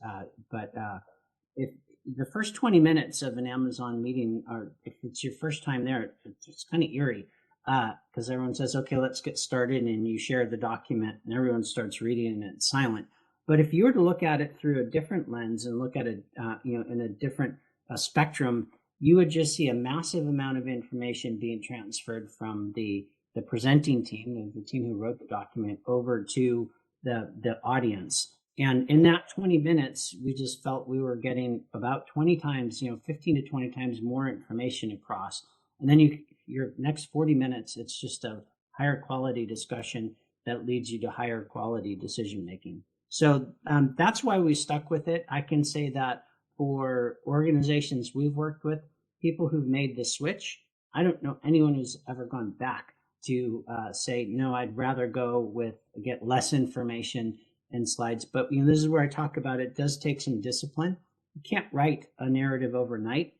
If the first 20 minutes of an Amazon meeting if it's your first time there, it's kind of eerie, because everyone says, okay, let's get started, and you share the document and everyone starts reading and it's silent. But if you were to look at it through a different lens and look at it in a different spectrum, you would just see a massive amount of information being transferred from the presenting team, the team who wrote the document, over to the audience. And in that 20 minutes, we just felt we were getting about 20 times, 15 to 20 times more information across. And then your next 40 minutes, it's just a higher quality discussion that leads you to higher quality decision making. So that's why we stuck with it. I can say that for organizations we've worked with, people who've made the switch, I don't know anyone who's ever gone back to say, no, I'd rather get less information and slides. But this is where I talk about it does take some discipline. You can't write a narrative overnight.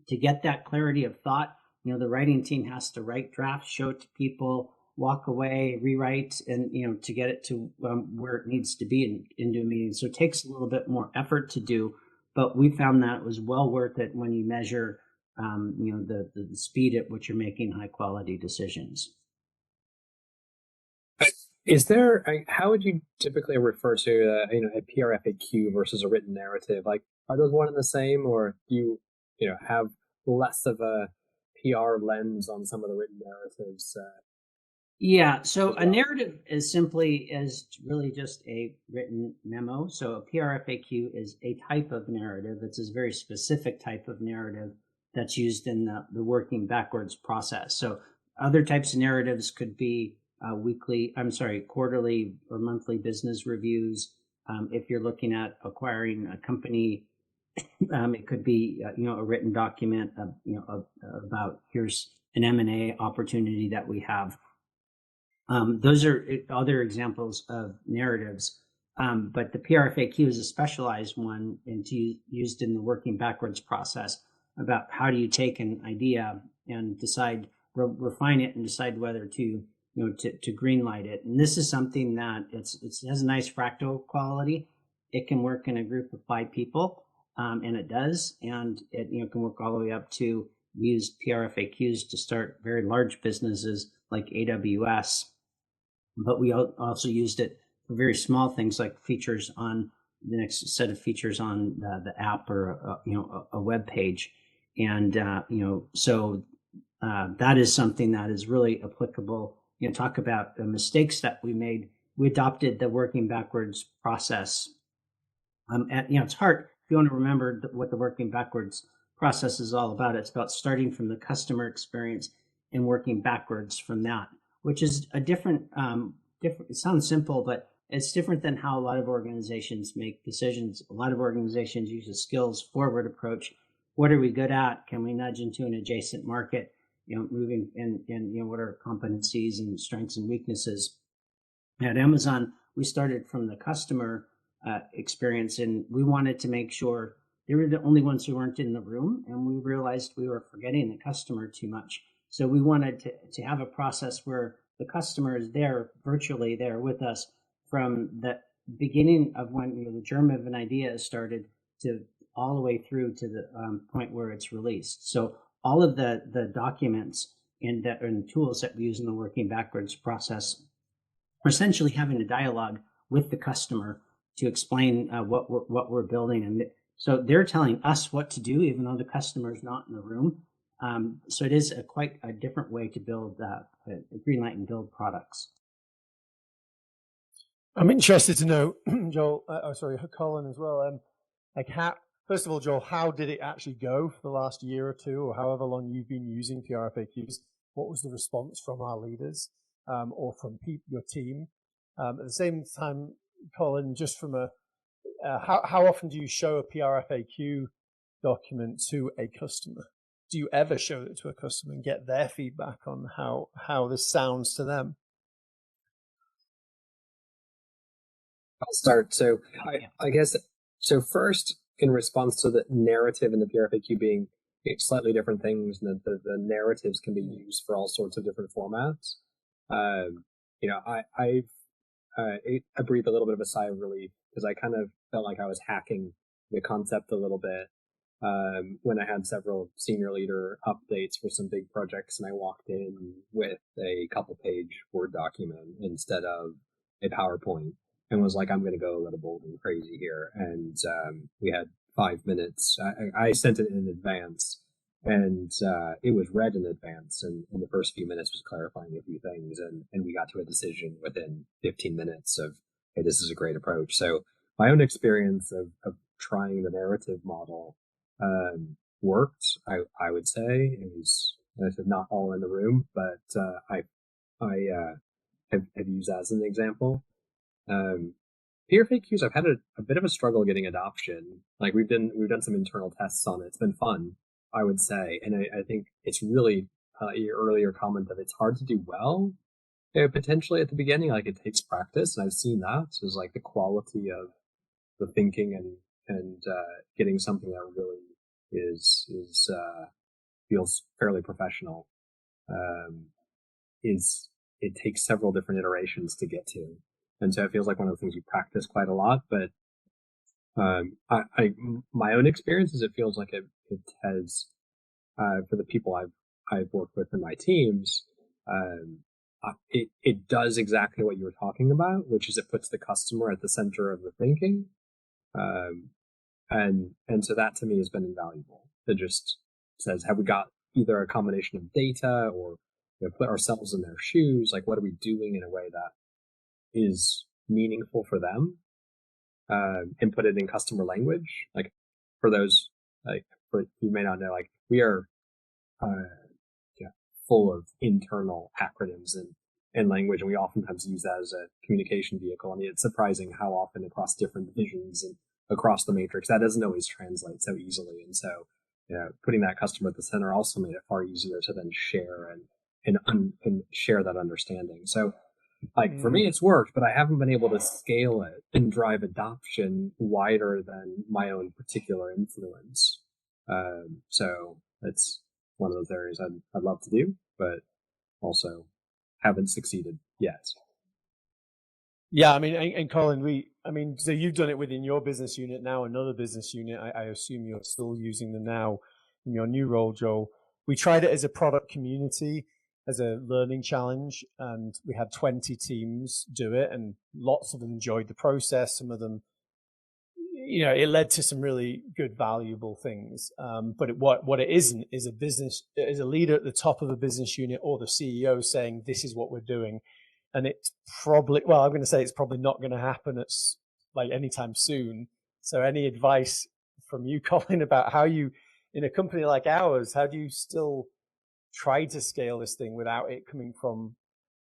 To get that clarity of thought, the writing team has to write drafts, show it to people, walk away, rewrite, and to get it to where it needs to be into a meeting. So it takes a little bit more effort to do, but we found that it was well worth it when you measure the speed at which you're making high quality decisions. How would you typically refer to a PRFAQ versus a written narrative? Like, are those one and the same, or do you have less of a PR lens on some of the written narratives? Yeah, so a narrative is really just a written memo. So a PRFAQ is a type of narrative. It's a very specific type of narrative that's used in the working backwards process. So other types of narratives could be quarterly or monthly business reviews. If you're looking at acquiring a company, it could be a written document about, here's an M&A opportunity that we have. Those are other examples of narratives, but the PRFAQ is a specialized one used in the working backwards process about how do you take an idea and refine it and decide whether to green light it. And this is something that it has a nice fractal quality. It can work in a group of 5 people, and it does, and it can work all the way up to, we use PRFAQs to start very large businesses like AWS. But we also used it for very small things like features on the next set of features on the app or a web page, and so that is something that is really applicable. Talk about the mistakes that we made. We adopted the working backwards process. It's hard if you want to remember what the working backwards process is all about. It's about starting from the customer experience and working backwards from that, which is a different, it sounds simple, but it's different than how a lot of organizations make decisions. A lot of organizations use a skills forward approach. What are we good at? Can we nudge into an adjacent market? Moving and what are competencies and strengths and weaknesses? At Amazon, we started from the customer experience, and we wanted to make sure they were the only ones who weren't in the room, and we realized we were forgetting the customer too much. So we wanted to have a process where the customer is there, virtually there with us from the beginning of when the germ of an idea is started to all the way through to the point where it's released. So all of the documents and tools that we use in the working backwards process are essentially having a dialogue with the customer to explain what we're building. And so they're telling us what to do, even though the customer is not in the room. So it is quite a different way to build greenlight and build products. I'm interested to know, Joel. Colin as well. First of all, Joel, how did it actually go for the last year or two, or however long you've been using PRFAQs? What was the response from our leaders or from your team? At the same time, Colin, just from how often do you show a PRFAQ document to a customer? Do you ever show it to a customer and get their feedback on how this sounds to them? I'll start. So I guess, so first, in response to the narrative and the PRFAQ being slightly different things, and the narratives can be used for all sorts of different formats. I breathed a little bit of a sigh of relief because I kind of felt like I was hacking the concept a little bit when I had several senior leader updates for some big projects, and I walked in with a couple-page Word document instead of a PowerPoint, and was like, I'm going to go a little bold and crazy here. And we had 5 minutes. I sent it in advance, and it was read in advance. And in the first few minutes was clarifying a few things, and we got to a decision within 15 minutes of, hey, this is a great approach. So my own experience of trying the narrative model worked. I would say it was, I said, not all in the room, but I have used that as an example. PRFAQs, I've had a bit of a struggle getting adoption. Like we've done some internal tests on it. It's been fun, I would say, and I think it's really your earlier comment that it's hard to do well. Potentially at the beginning, like it takes practice, and I've seen that. So it's like the quality of the thinking and getting something that really is feels fairly professional. It takes several different iterations to get to. And so it feels like one of the things you practice quite a lot, but my own experience is it feels like it has, for the people I've worked with in my teams, it does exactly what you were talking about, which is it puts the customer at the center of the thinking. And so that to me has been invaluable. It just says, have we got either a combination of data or put ourselves in their shoes? Like, what are we doing in a way that is meaningful for them, and put it in customer language. Like for those, like for you may not know, like we are full of internal acronyms and language, and we oftentimes use that as a communication vehicle. And it's surprising how often across different divisions and across the matrix that doesn't always translate so easily. And so, putting that customer at the center also made it far easier to then share and share that understanding. So, like for me, it's worked, but I haven't been able to scale it and drive adoption wider than my own particular influence. So it's one of those areas I'd love to do, but also haven't succeeded yet. Yeah, I mean, and Colin, so you've done it within your business unit now, another business unit. I assume you're still using them now in your new role, Joel. We tried it as a product community, as a learning challenge, and we had 20 teams do it, and lots of them enjoyed the process. Some of them, it led to some really good, valuable things. But what it isn't is a leader at the top of a business unit or the CEO saying, this is what we're doing. And it's probably, I'm going to say it's probably not going to happen anytime soon. So any advice from you, Colin, about how you, in a company like ours, how do you still try to scale this thing without it coming from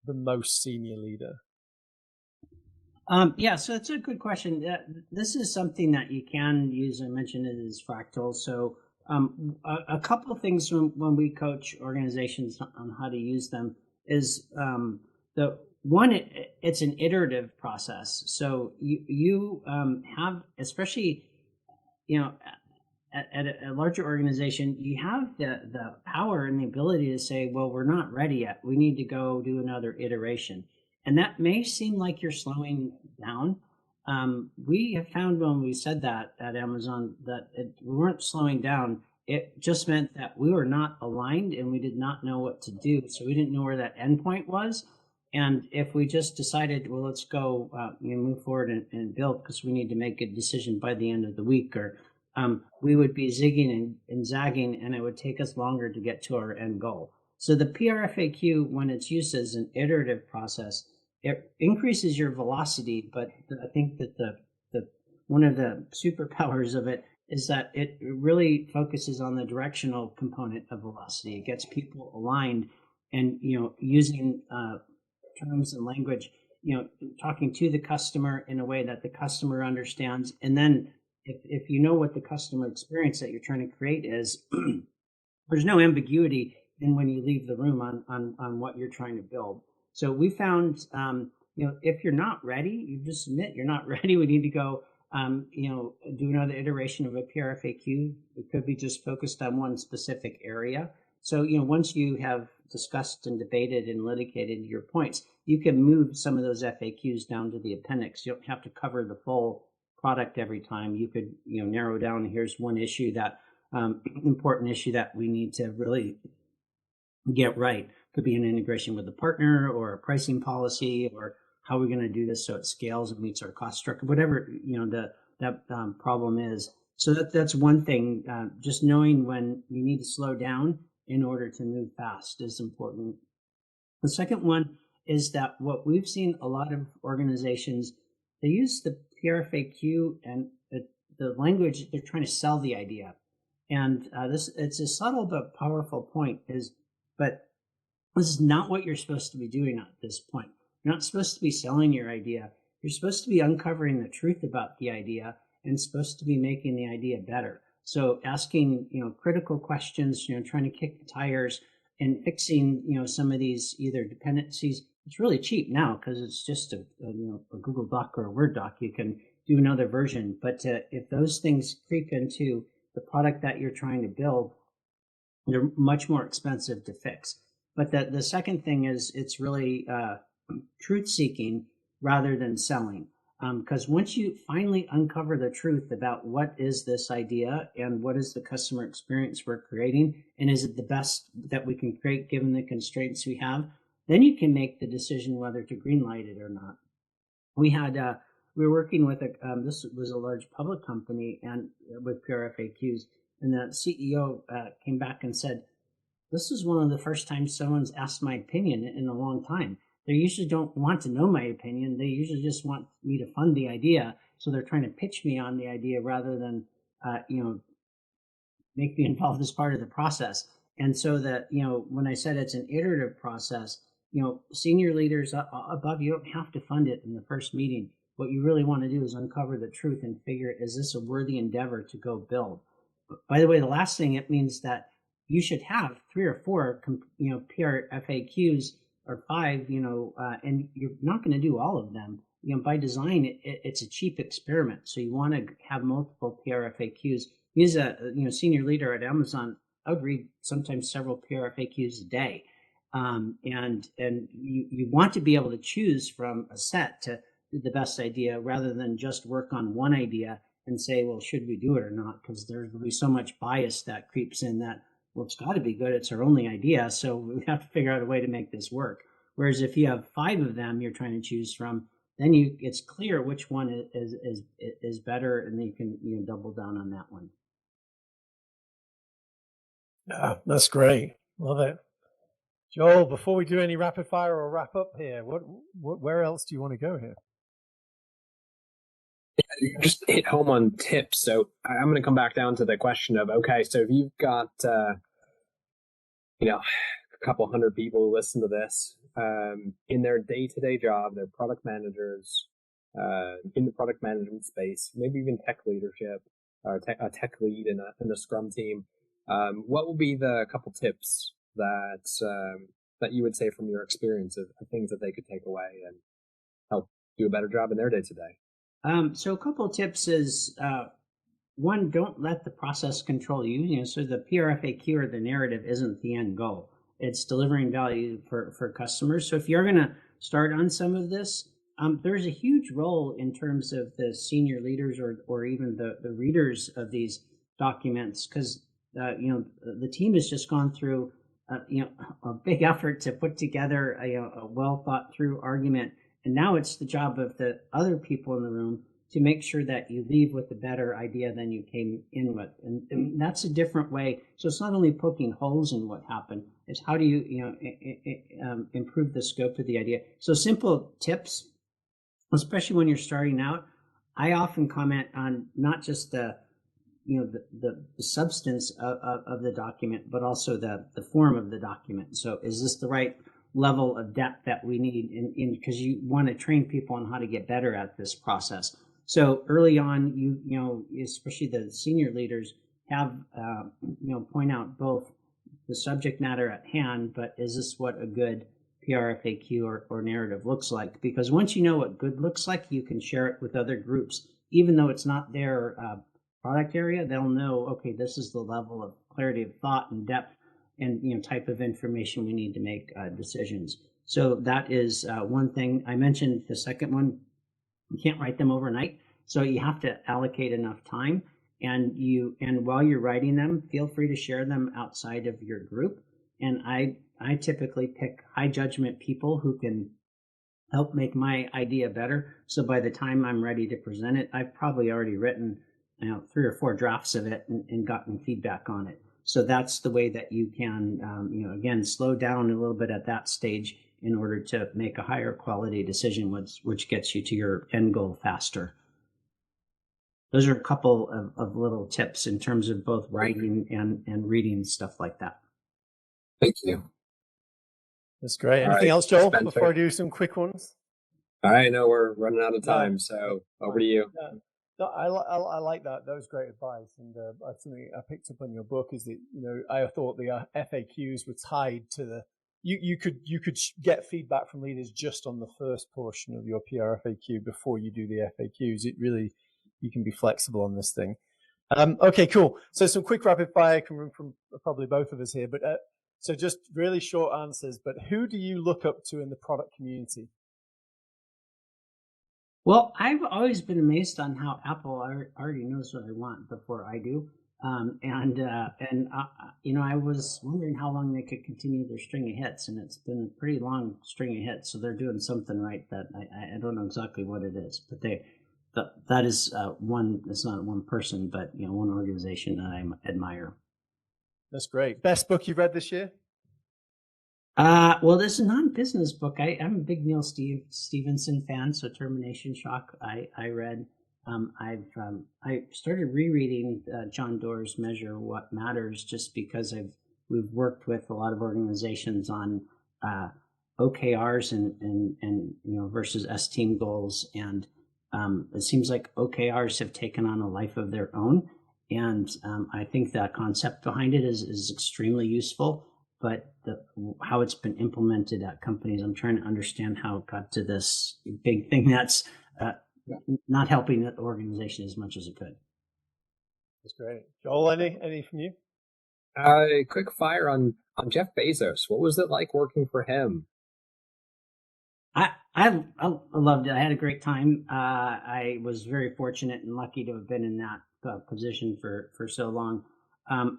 the most senior leader? So it's a good question. This is something that you can use. I mentioned it as fractal. So a couple of things when we coach organizations on how to use them is the one, it's an iterative process. So you have, especially, at a larger organization, you have the power and the ability to say, well, we're not ready yet. We need to go do another iteration. And that may seem like you're slowing down. We have found when we said that at Amazon that we weren't slowing down. It just meant that we were not aligned and we did not know what to do. So we didn't know where that endpoint was. And if we just decided, well, let's go move forward and build because we need to make a decision by the end of the week or we would be zigging and zagging, and it would take us longer to get to our end goal. So the PRFAQ, when it's used as an iterative process, it increases your velocity, but I think that the one of the superpowers of it is that it really focuses on the directional component of velocity. It gets people aligned and, using terms and language, talking to the customer in a way that the customer understands. And then if you know what the customer experience that you're trying to create is, there's no ambiguity in when you leave the room on what you're trying to build. So we found, if you're not ready, you just admit you're not ready. We need to go, do another iteration of a PRFAQ. It could be just focused on one specific area. So, once you have discussed and debated and litigated your points, you can move some of those FAQs down to the appendix. You don't have to cover the full product every time. You could, narrow down, here's one issue that, important issue that we need to really get right. Could be an integration with a partner or a pricing policy, or how we're going to do this so it scales and meets our cost structure, whatever, that problem is. So that's one thing. Just knowing when you need to slow down in order to move fast is important. The second one is that what we've seen a lot of organizations, they use the PRFAQ and the language, they're trying to sell the idea. And it's a subtle but powerful point but this is not what you're supposed to be doing at this point. You're not supposed to be selling your idea. You're supposed to be uncovering the truth about the idea and supposed to be making the idea better. So asking, critical questions, trying to kick the tires and fixing, some of these either dependencies. It's really cheap now because it's just a Google Doc or a Word doc. You can do another version. But if those things creep into the product that you're trying to build, they're much more expensive to fix. But the second thing is it's really truth seeking rather than selling. Because once you finally uncover the truth about what is this idea and what is the customer experience we're creating, and is it the best that we can create given the constraints we have, then you can make the decision whether to greenlight it or not. We were working with this was a large public company and with PRFAQs, and the CEO came back and said, "This is one of the first times someone's asked my opinion in a long time. They usually don't want to know my opinion. They usually just want me to fund the idea. So they're trying to pitch me on the idea rather than, make me involved as part of the process." And so that, when I said it's an iterative process, senior leaders above, you don't have to fund it in the first meeting. What you really want to do is uncover the truth and figure, is this a worthy endeavor to go build? By the way, the last thing, it means that you should have 3 or 4, PR FAQs or 5, and you're not going to do all of them. By design, it's a cheap experiment. So you want to have multiple PR FAQs. He's a senior leader at Amazon. I would read sometimes several PR FAQs a day, and you want to be able to choose from a set to the best idea rather than just work on one idea and say, well, should we do it or not? Because there's going to be so much bias that creeps in that, well, it's got to be good. It's our only idea. So we have to figure out a way to make this work. Whereas if you have 5 of them you're trying to choose from, then it's clear which one is better, and then you can double down on that one. Yeah, that's great. Love it. Joel, before we do any rapid fire or wrap up here, where else do you want to go here? Just hit home on tips. So I'm going to come back down to the question of, okay, so if you've got, a couple hundred people who listen to this, in their day-to-day job, they're product managers, in the product management space, maybe even tech leadership, a tech lead in a Scrum team. What will be the couple tips that you would say from your experience of things that they could take away and help do a better job in their day-to-day? So a couple of tips is, one, don't let the process control you. So the PRFAQ or the narrative isn't the end goal. It's delivering value for customers. So if you're going to start on some of this, there's a huge role in terms of the senior leaders or even the readers of these documents, because the team has just gone through a big effort to put together a well thought through argument. And now it's the job of the other people in the room to make sure that you leave with a better idea than you came in with. And that's a different way. So it's not only poking holes in what happened, it's how do you, improve the scope of the idea. So simple tips, especially when you're starting out, I often comment on not just the substance of the document, but also the form of the document. So is this the right level of depth that we need because you want to train people on how to get better at this process. So early on, especially the senior leaders have, point out both the subject matter at hand, but is this what a good PRFAQ or narrative looks like? Because once you know what good looks like, you can share it with other groups. Even though it's not their product area, they'll know, okay, this is the level of clarity of thought and depth and type of information we need to make decisions. So that is one thing. I mentioned the second one, you can't write them overnight. So you have to allocate enough time. And while you're writing them, feel free to share them outside of your group. And I typically pick high judgment people who can help make my idea better. So by the time I'm ready to present it, I've probably already written 3 or 4 drafts of it and gotten feedback on it. So that's the way that you can, again, slow down a little bit at that stage in order to make a higher quality decision, which gets you to your end goal faster. Those are a couple of little tips in terms of both writing and reading, stuff like that. Thank you. That's great. All Anything right, else, Joel, Spencer. before I do some quick ones? I know we're running out of time, so over to you. Yeah. No, I like that. That was great advice. And something I picked up on your book is that, I thought the FAQs were tied to the, you could get feedback from leaders just on the first portion of your PRFAQ before you do the FAQs. It really, you can be flexible on this thing. Okay, cool. So some quick rapid fire from probably both of us here, but so just really short answers, but who do you look up to in the product community? Well, I've always been amazed on how Apple already knows what I want before I do. I was wondering how long they could continue their string of hits, and it's been a pretty long string of hits. So they're doing something right that I don't know exactly what it is, but that is one. It's not one person, but one organization that I admire. That's great. Best book you've read this year? Well, this is a non-business book. I'm a big Neil Stephenson fan, so Termination Shock I read. I started rereading John Doerr's Measure What Matters just because we've worked with a lot of organizations on OKRs and versus S-team goals, and it seems like OKRs have taken on a life of their own, and I think that concept behind it is extremely useful. But how it's been implemented at companies, I'm trying to understand how it got to this big thing that's not helping the organization as much as it could. That's great. Joel, any from you? Quick fire on Jeff Bezos. What was it like working for him? I loved it. I had a great time. I was very fortunate and lucky to have been in that position for so long.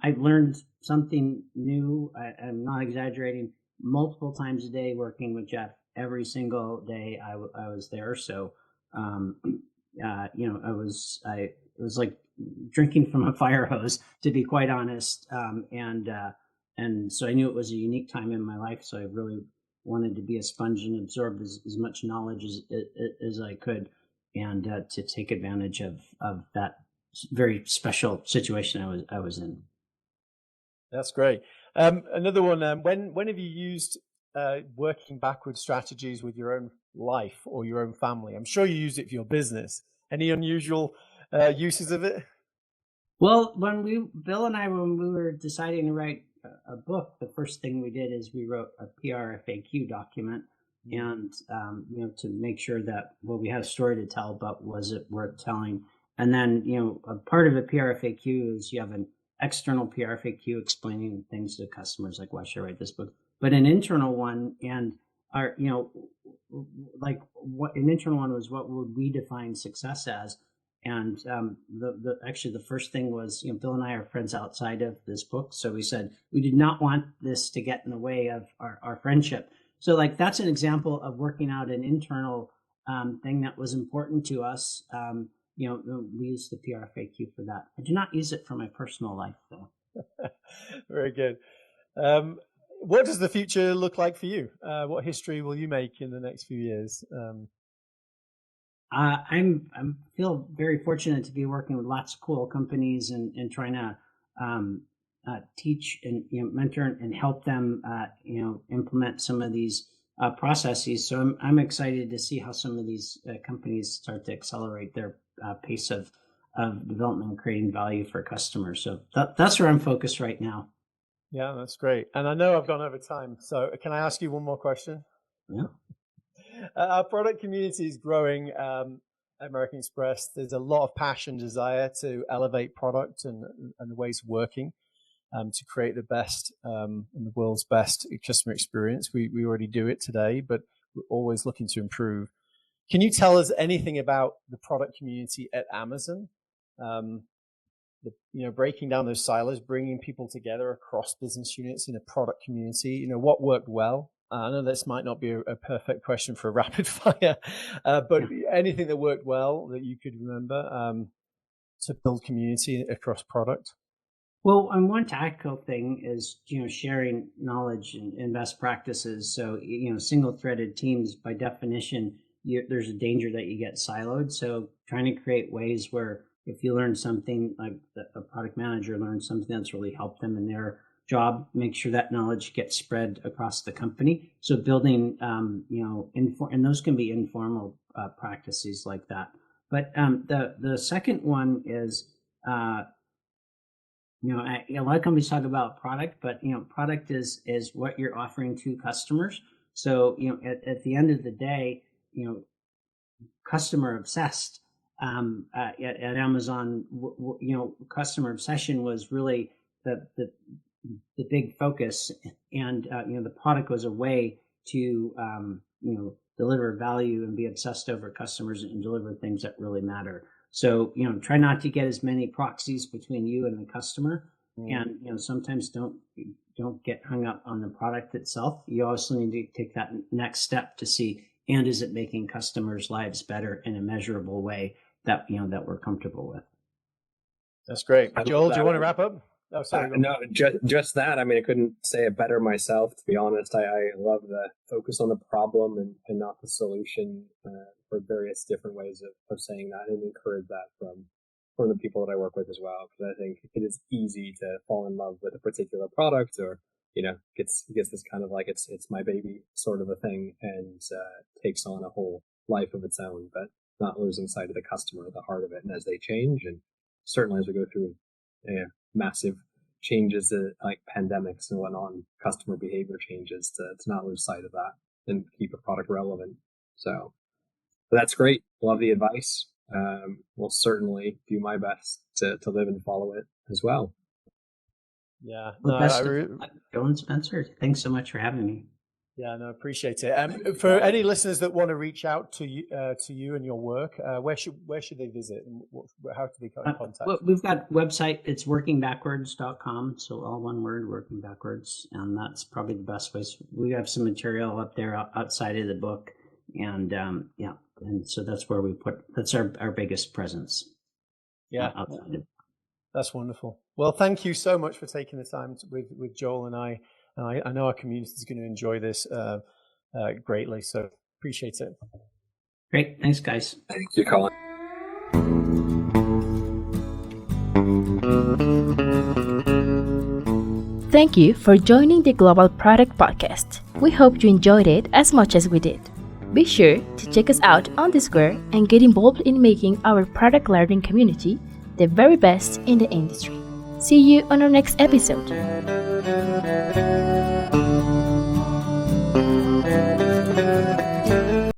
I've learned something new. I'm not exaggerating. Multiple times a day, working with Jeff. Every single day, I was there. So, it was like drinking from a fire hose, to be quite honest. And so I knew it was a unique time in my life. So I really wanted to be a sponge and absorb as much knowledge as I could, and to take advantage of that very special situation I was in. That's great. Another one. When have you used working backward strategies with your own life or your own family? I'm sure you use it for your business. Any unusual uses of it? Well, when Bill and I, when we were deciding to write a book, the first thing we did is we wrote a PRFAQ document, and to make sure that we had a story to tell, but was it worth telling? And then, a part of a PRFAQ is you have an external PRFAQ explaining things to customers, like, why should I write this book? But an internal one, and an internal one was, what would we define success as? And the first thing was, Bill and I are friends outside of this book. So we said we did not want this to get in the way of our friendship. So that's an example of working out an internal thing that was important to us. we use the PRFAQ for that. I do not use it for my personal life, though. Very good. What does the future look like for you? What history will you make in the next few years? I feel very fortunate to be working with lots of cool companies and trying to teach and mentor and help them implement some of these processes. So I'm excited to see how some of these companies start to accelerate their pace of development and creating value for customers. So that's where I'm focused right now. Yeah, that's great. And I know I've gone over time, so can I ask you one more question? Yeah. Our product community is growing at American Express. There's a lot of passion, desire to elevate product and the ways of working to create the best and the world's best customer experience. We already do it today, but we're always looking to improve. Can you tell us anything about the product community at Amazon? Breaking down those silos, bringing people together across business units in a product community. What worked well? I know this might not be a perfect question for a rapid fire, but anything that worked well that you could remember to build community across product? Well, one tactical thing is, sharing knowledge and best practices. So, single-threaded teams, by definition, there's a danger that you get siloed. So trying to create ways where if you learn something, like a product manager learns something that's really helped them in their job, make sure that knowledge gets spread across the company. So building, and those can be informal practices like that. But the second one is, a lot of companies talk about product, but product is what you're offering to customers. So at the end of the day, customer obsessed. At Amazon, customer obsession was really the big focus, and the product was a way to deliver value and be obsessed over customers and deliver things that really matter. So try not to get as many proxies between you and the customer, and sometimes don't get hung up on the product itself. You also need to take that next step to see, and is it making customers' lives better in a measurable way that that we're comfortable with. That's great. Joel, do you want to wrap up? Oh, sorry. No, just that. I mean, I couldn't say it better myself, to be honest. I love the focus on the problem and not the solution for various different ways of saying that, and encourage that from the people that I work with as well. Because I think it is easy to fall in love with a particular product, or gets this kind of like it's my baby sort of a thing, and takes on a whole life of its own. But not losing sight of the customer at the heart of it. And as they change, and certainly as we go through massive changes like pandemics and whatnot, and customer behavior changes, to not lose sight of that and keep a product relevant. So that's great. Love the advice. Will certainly do my best to live and follow it as well. Yeah. Joel and Spencer, thanks so much for having me. Yeah, no, appreciate it. For any listeners that want to reach out to you and your work, where should they visit, and how do they contact? Well, we've got a website. It's workingbackwards.com. So all one word, Working Backwards, and that's probably the best place. We have some material up there outside of the book, and and so that's where that's our biggest presence. Yeah, outside of. That's wonderful. Well, thank you so much for taking the time with Joel and I. I know our community is going to enjoy this greatly, so appreciate it. Great. Thanks, guys. Thank you, Colin. Thank you for joining the Global Product Podcast. We hope you enjoyed it as much as we did. Be sure to check us out on Discord and get involved in making our product learning community the very best in the industry. See you on our next episode.